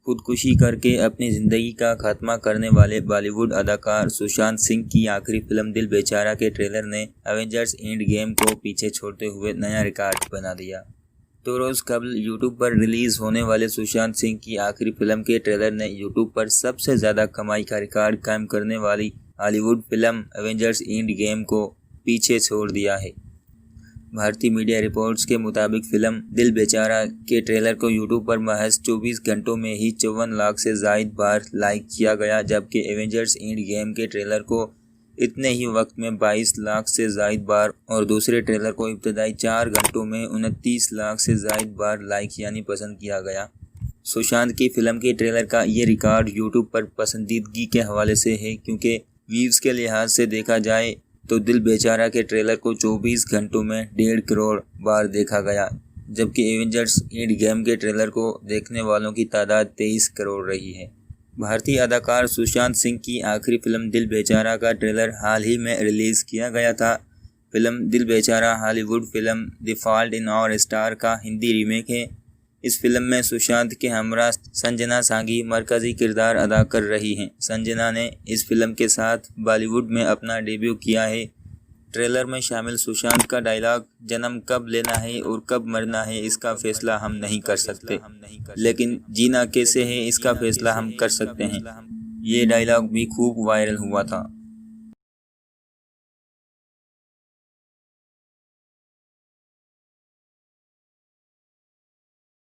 खुदकुशी करके अपनी ज़िंदगी का खात्मा करने वाले बॉलीवुड अदाकार सुशांत सिंह की आखिरी फिल्म दिल बेचारा के ट्रेलर ने एवेंजर्स एंड गेम को पीछे छोड़ते हुए नया रिकॉर्ड बना दिया। दो रोज़ कबल यूट्यूब पर रिलीज़ होने वाले सुशांत सिंह की आखिरी फिल्म के ट्रेलर ने यूट्यूब पर सबसे ज़्यादा कमाई का रिकॉर्ड कायम करने वाली Hollywood film Avengers end game को पीछे छोड़ दिया है। भारतीय मीडिया रिपोर्ट्स के मुताबिक फिल्म दिल बेचारा के ट्रेलर को यूट्यूब पर महज 24 घंटों में ही 54 लाख से ज़ायद बार लाइक किया गया, जबकि एवेंजर्स एंड गेम के ट्रेलर को इतने ही वक्त में 22 लाख से ज़ायद बार और दूसरे ट्रेलर को इब्तदाई 4 घंटों में 29 लाख से ज़ायद बार लाइक यानी पसंद किया गया। सुशांत की फिल्म के ट्रेलर का ये रिकॉर्ड यूट्यूब पर पसंदीदगी के हवाले से है, क्योंकि व्यूज़ के लिहाज से देखा जाए तो दिल बेचारा के ट्रेलर को 24 घंटों में 1.5 करोड़ बार देखा गया, जबकि एवेंजर्स एंड गेम के ट्रेलर को देखने वालों की तादाद 23 करोड़ रही है। भारतीय अदाकार सुशांत सिंह की आखिरी फिल्म दिल बेचारा का ट्रेलर हाल ही में रिलीज़ किया गया था। Film Dil Bechara Hollywood film the fault in our star का हिंदी रीमेक है। इस फिल्म में सुशांत के हमरा संजना सांघी मरकज़ी किरदार अदा कर रही हैं। संजना ने इस फिल्म के साथ बॉलीवुड में अपना डेब्यू किया है। ट्रेलर में शामिल सुशांत का डायलॉग जन्म कब लेना है और कब मरना है इसका फैसला हम नहीं कर सकते, लेकिन जीना कैसे है इसका फैसला हम कर सकते हैं। ये डायलॉग भी खूब वायरल हुआ था।